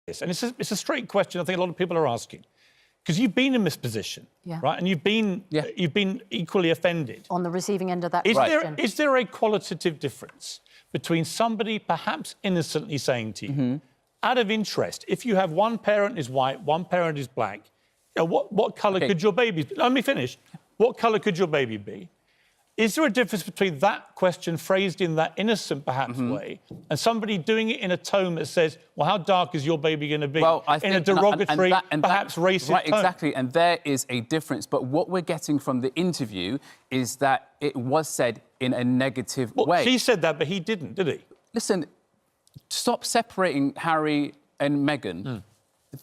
this, and it's a straight question I think a lot of people are asking, because you've been in this position, right? And you've been equally offended. On the receiving end of that question. Is there a qualitative difference between somebody perhaps innocently saying to you, out of interest, if you have one parent is white, one parent is black, you know, what colour could your baby be? Let me finish. What colour could your baby be? Is there a difference between that question phrased in that innocent, perhaps, way, and somebody doing it in a tone that says, well, how dark is your baby going to be? Well, I think, in a derogatory, perhaps racist right, tone. Exactly, and there is a difference. But what we're getting from the interview is that it was said in a negative way. She said that, but he didn't, did he? Listen, stop separating Harry and Meghan.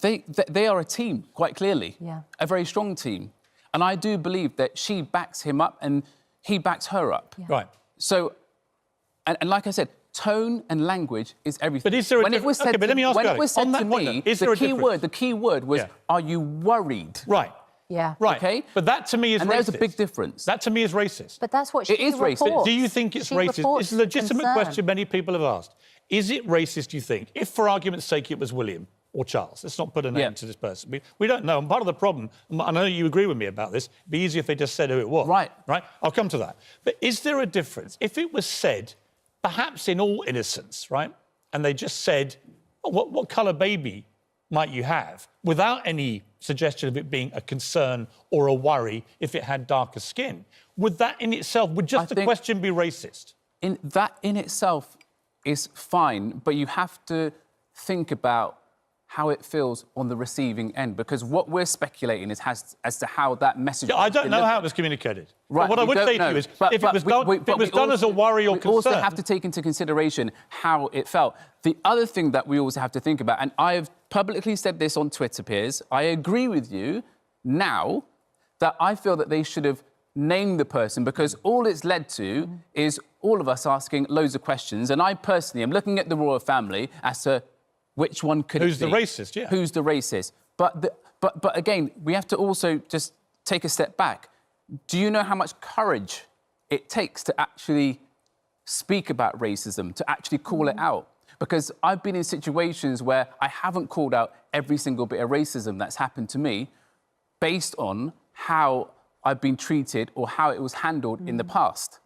They are a team, quite clearly, a very strong team. And I do believe that she backs him up and he backs her up. Right. So, and like I said, tone and language is everything. But is there a difference? When it was said to me, the key word was, are you worried? Right. Yeah. Right. Okay? But that to me is racist. And there's a big difference. That to me is racist. But that's what she is reports. racist. Do you think it's racist? It's a legitimate question many people have asked. Is it racist, do you think, if for argument's sake it was William or Charles? Let's not put a name to this person. We don't know. And part of the problem, and I know you agree with me about this, it'd be easier if they just said who it was. Right. Right? I'll come to that. But is there a difference? If it was said, perhaps in all innocence, right, and they just said, oh, what colour baby might you have, without any suggestion of it being a concern or a worry if it had darker skin, would that in itself, would just the question be racist? That in itself is fine, but you have to think about how it feels on the receiving end, because what we're speculating is as to how that message... I don't know how it was communicated. Right, what I would say to you is, if it was done as a worry or concern... We also have to take into consideration how it felt. The other thing that we also have to think about, and I have publicly said this on Twitter, Piers, I agree with you now that I feel that they should have named the person, because all it's led to is all of us asking loads of questions, and I personally am looking at the royal family as to which one could Who's the racist, Who's the racist? But again, we have to also just take a step back. Do you know how much courage it takes to actually speak about racism, to actually call it out? Because I've been in situations where I haven't called out every single bit of racism that's happened to me based on how I've been treated or how it was handled in the past.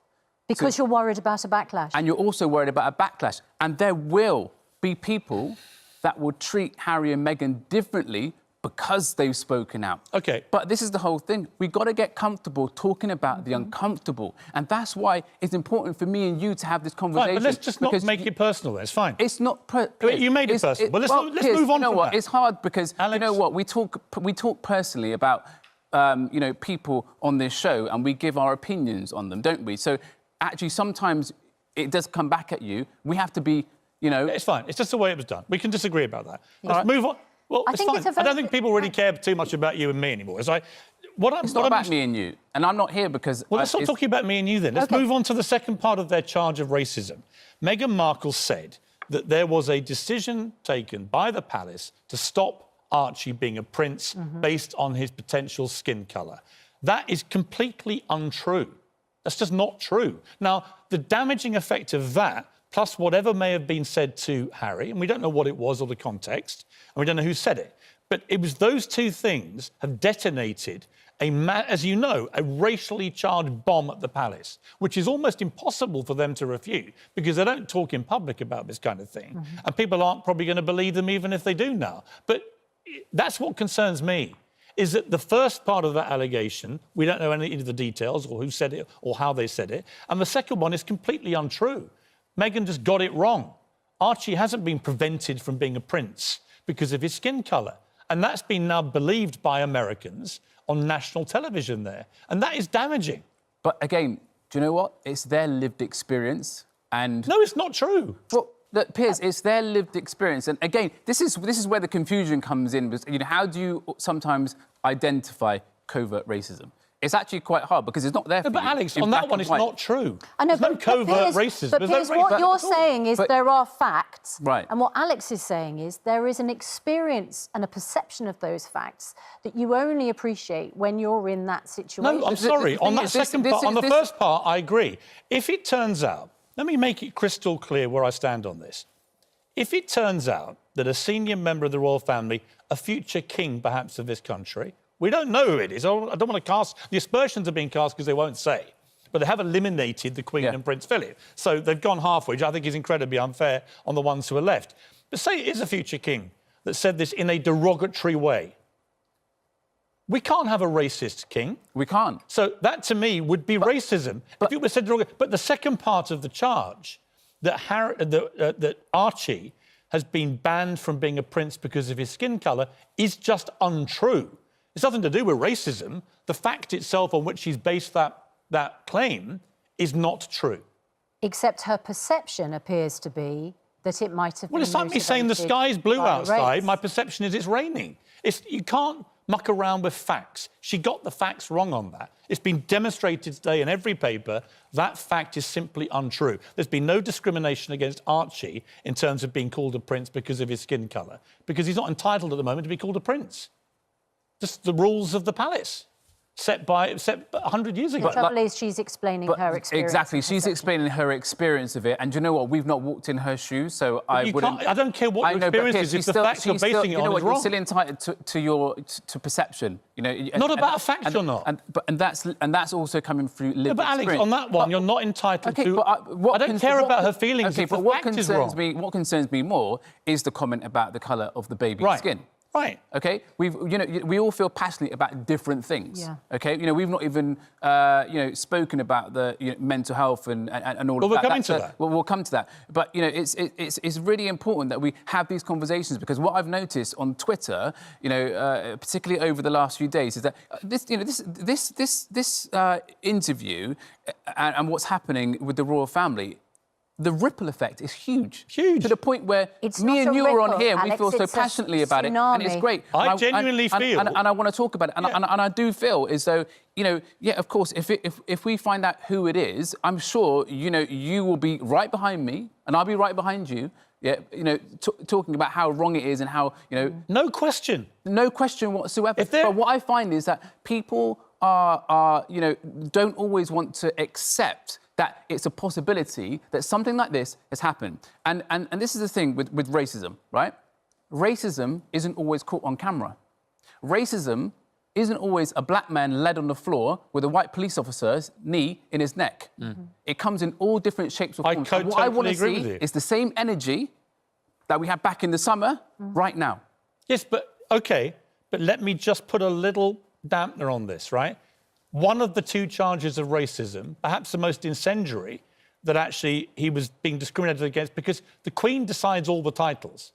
Because you're worried about a backlash. And you're also worried about a backlash. And there will be people that will treat Harry and Meghan differently because they've spoken out. OK. But this is the whole thing. We've got to get comfortable talking about the uncomfortable. And that's why it's important for me and you to have this conversation. Fine, but let's just not make it personal then. It's fine. It's not... You made it personal. But let's move on from that. It's hard because, Alex, you know what, we talk personally about, you know, people on this show and we give our opinions on them, don't we? So actually, sometimes it does come back at you. We have to be, you know... It's fine. It's just the way it was done. We can disagree about that. Let's move on. Well, it's fine. I don't think people really care too much about you and me anymore. It's not about me and you, and I'm not here because... Well, let's not talk about me and you then. Let's move on to the second part of their charge of racism. Meghan Markle said that there was a decision taken by the palace to stop Archie being a prince based on his potential skin colour. That is completely untrue. That's just not true. Now, the damaging effect of that, plus whatever may have been said to Harry, and we don't know what it was or the context, and we don't know who said it, but it was those two things have detonated, as you know, a racially charged bomb at the palace, which is almost impossible for them to refute because they don't talk in public about this kind of thing, and people aren't probably going to believe them even if they do now. But that's what concerns me, is that the first part of that allegation, we don't know any of the details or who said it or how they said it, and the second one is completely untrue. Meghan just got it wrong. Archie hasn't been prevented from being a prince because of his skin colour, and that's been now believed by Americans on national television there, and that is damaging. But again, do you know what? It's their lived experience, and... No, it's not true. Well, look, Piers, it's their lived experience, and again, this is where the confusion comes in. You know, how do you sometimes identify covert racism? It's actually quite hard because it's not there for But you. Alex, on that one, it's not true. I know, There's no covert racism. But Piers, what you're saying is there are facts. Right. And what Alex is saying is there is an experience and a perception of those facts that you only appreciate when you're in that situation. No, I'm sorry. On that second part, on the first part, I agree. If it turns out, let me make it crystal clear where I stand on this. If it turns out that a senior member of the royal family, a future king perhaps of this country, we don't know who it is. I don't want to cast... The aspersions are being cast because they won't say. But they have eliminated the Queen and Prince Philip. So they've gone halfway, which I think is incredibly unfair on the ones who are left. But say it is a future king that said this in a derogatory way. We can't have a racist king. We can't. So that, to me, would be racism. If it was said derogatory... But the second part of the charge, that Archie has been banned from being a prince because of his skin colour, is just untrue. It's nothing to do with racism. The fact itself on which he's based that claim is not true. Except her perception appears to be that it might have been... Well, it's like me saying the sky's blue outside. Race. My perception is it's raining. You can't muck around with facts. She got the facts wrong on that. It's been demonstrated today in every paper that fact is simply untrue. There's been no discrimination against Archie in terms of being called a prince because of his skin colour, because he's not entitled at the moment to be called a prince. Just the rules of the palace. Set 100 years ago. The trouble is she's explaining her experience. Exactly, she's explaining her experience of it. And you know what? We've not walked in her shoes, so I wouldn't... I don't care what your experience is, if the facts you're basing it on is wrong. You're still entitled to perception. You know, not about a fact or not. And that's also coming through lived but Alex, experience. on that one, you're not entitled to... I don't care about her feelings if the fact is wrong. What concerns me more is the comment about the colour of the baby's skin. Right. Okay. We all feel passionate about different things. Yeah. Okay. We've not even spoken about the mental health and all of that. Well, we're coming to that. Well, we'll come to that. But it's really important that we have these conversations, because what I've noticed on Twitter, particularly over the last few days, is that this interview and what's happening with the royal family, the ripple effect is huge. Huge. To the point where me and you are on here, and we feel so passionately about it, and it's great. I genuinely feel... And I want to talk about it, and I do feel as though, of course, if we find out who it is, I'm sure, you will be right behind me, and I'll be right behind you, talking about how wrong it is and how, No question. No question whatsoever. But what I find is that people don't always want to accept that it's a possibility that something like this has happened. And this is the thing with racism, right? Racism isn't always caught on camera. Racism isn't always a black man led on the floor with a white police officer's knee in his neck. Mm-hmm. It comes in all different shapes or forms. What I want to see is the same energy that we had back in the summer right now. Yes, but OK, but let me just put a little dampener on this, right? One of the two charges of racism, perhaps the most incendiary, that actually he was being discriminated against, because the Queen decides all the titles.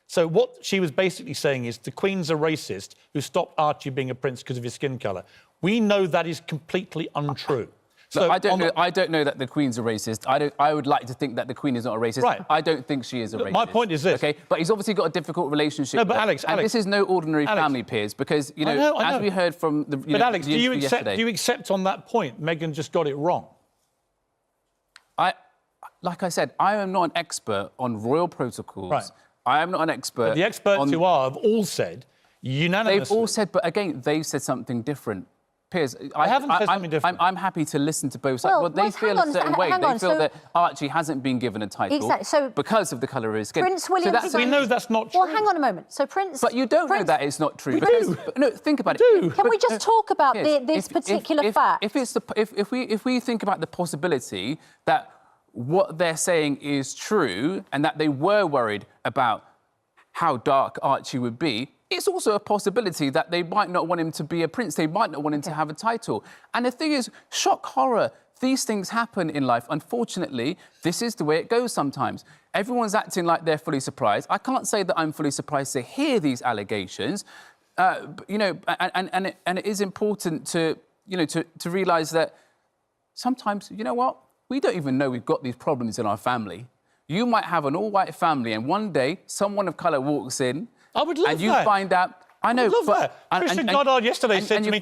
So what she was basically saying is the Queen's a racist who stopped Archie being a prince because of his skin colour. We know that is completely untrue. So I don't know that the Queen's a racist. I would like to think that the Queen is not a racist. Right. I don't think she is a racist. My point is this. Okay, but he's obviously got a difficult relationship. No, but Alex, this is no ordinary family, Piers, because I know. as we heard from the. But Alex, do you yesterday, accept on that point Meghan just got it wrong? Like I said, I am not an expert on royal protocols. Right. I am not an expert. But the experts who are have all said unanimously. They've all said, but again, they've said something different. Piers, I haven't said something different. I'm happy to listen to both sides. Well, they feel a certain way. They feel that Archie hasn't been given a title because of the colour of his skin. Prince William... We know that's not true. Well, hang on a moment. So Prince... But you don't know that it's not true. We do. No, think about it. Can we just talk about this particular fact? If we think about the possibility that what they're saying is true and that they were worried about how dark Archie would be, it's also a possibility that they might not want him to be a prince. They might not want him to have a title. And the thing is, shock horror, these things happen in life. Unfortunately, this is the way it goes sometimes. Everyone's acting like they're fully surprised. I can't say that I'm fully surprised to hear these allegations, and it is important to realise that sometimes, you know what? We don't even know we've got these problems in our family. You might have an all-white family, and one day someone of colour walks in. I would love that. And you find out... I know, I would love that. Christian Goddard yesterday said to me,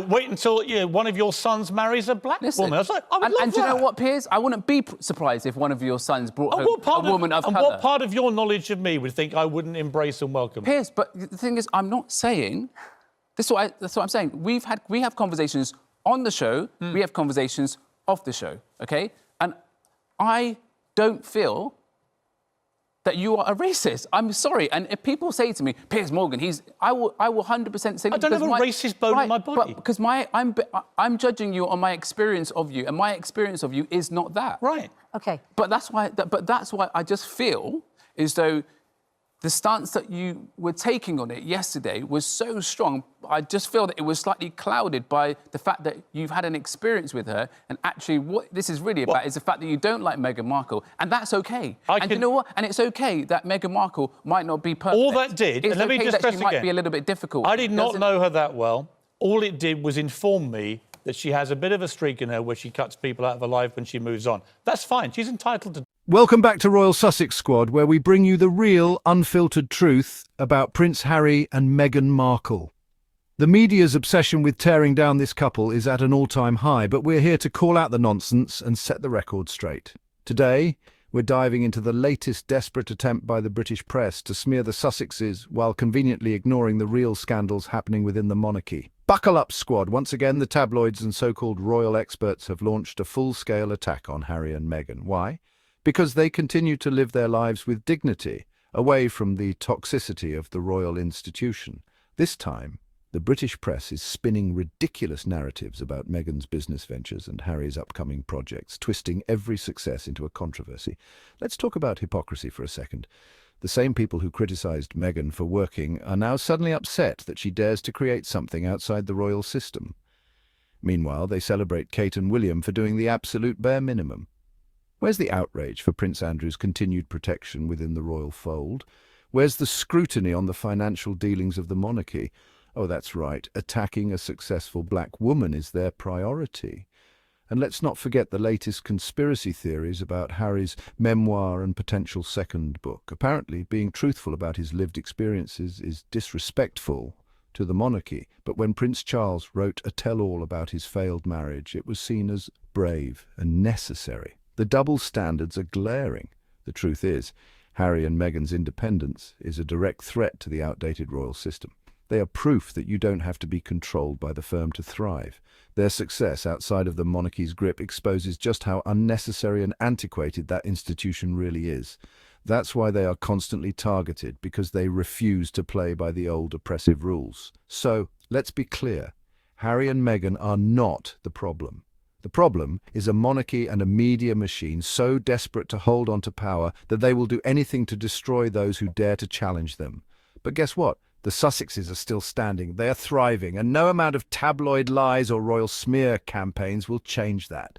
wait until one of your sons marries a black woman. I was like, I would love that. And do you know what, Piers? I wouldn't be surprised if one of your sons brought home a woman of colour. And what part of your knowledge of me would think I wouldn't embrace and welcome? Piers, but the thing is, I'm not saying... That's what I'm saying. We have conversations on the show. We have conversations off the show, OK? And I don't feel that you are a racist. I'm sorry. And if people say to me, Piers Morgan, I will 100% say... I don't have a racist bone in my body. But because I'm judging you on my experience of you, and my experience of you is not that. Right. OK. But that's why I just feel as though the stance that you were taking on it yesterday was so strong. I just feel that it was slightly clouded by the fact that you've had an experience with her, and actually what this is really about is the fact that you don't like Meghan Markle, and that's OK. You know what? And it's OK that Meghan Markle might not be perfect. All that did, it's and let me okay just that stress she might again, be a little bit difficult. I did not know her that well. All it did was inform me that she has a bit of a streak in her where she cuts people out of her life when she moves on. That's fine. She's entitled to... Welcome back to Royal Sussex Squad, where we bring you the real, unfiltered truth about Prince Harry and Meghan Markle. The media's obsession with tearing down this couple is at an all-time high, but we're here to call out the nonsense and set the record straight. Today, we're diving into the latest desperate attempt by the British press to smear the Sussexes while conveniently ignoring the real scandals happening within the monarchy. Buckle up, squad. Once again, the tabloids and so-called royal experts have launched a full-scale attack on Harry and Meghan. Why? Because they continue to live their lives with dignity, away from the toxicity of the royal institution. This time, the British press is spinning ridiculous narratives about Meghan's business ventures and Harry's upcoming projects, twisting every success into a controversy. Let's talk about hypocrisy for a second. The same people who criticised Meghan for working are now suddenly upset that she dares to create something outside the royal system. Meanwhile, they celebrate Kate and William for doing the absolute bare minimum. Where's the outrage for Prince Andrew's continued protection within the royal fold? Where's the scrutiny on the financial dealings of the monarchy? Oh, that's right, attacking a successful black woman is their priority. And let's not forget the latest conspiracy theories about Harry's memoir and potential second book. Apparently, being truthful about his lived experiences is disrespectful to the monarchy. But when Prince Charles wrote a tell-all about his failed marriage, it was seen as brave and necessary. The double standards are glaring. The truth is, Harry and Meghan's independence is a direct threat to the outdated royal system. They are proof that you don't have to be controlled by the firm to thrive. Their success outside of the monarchy's grip exposes just how unnecessary and antiquated that institution really is. That's why they are constantly targeted, because they refuse to play by the old oppressive rules. So, let's be clear. Harry and Meghan are not the problem. The problem is a monarchy and a media machine so desperate to hold on to power that they will do anything to destroy those who dare to challenge them. But guess what? The Sussexes are still standing, they are thriving, and no amount of tabloid lies or royal smear campaigns will change that.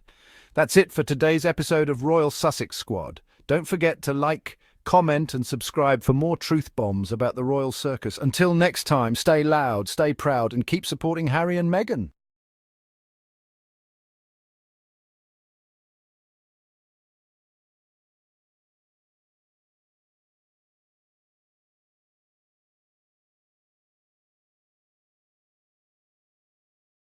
That's it for today's episode of Royal Sussex Squad. Don't forget to like, comment and subscribe for more truth bombs about the royal circus. Until next time, stay loud, stay proud and keep supporting Harry and Meghan.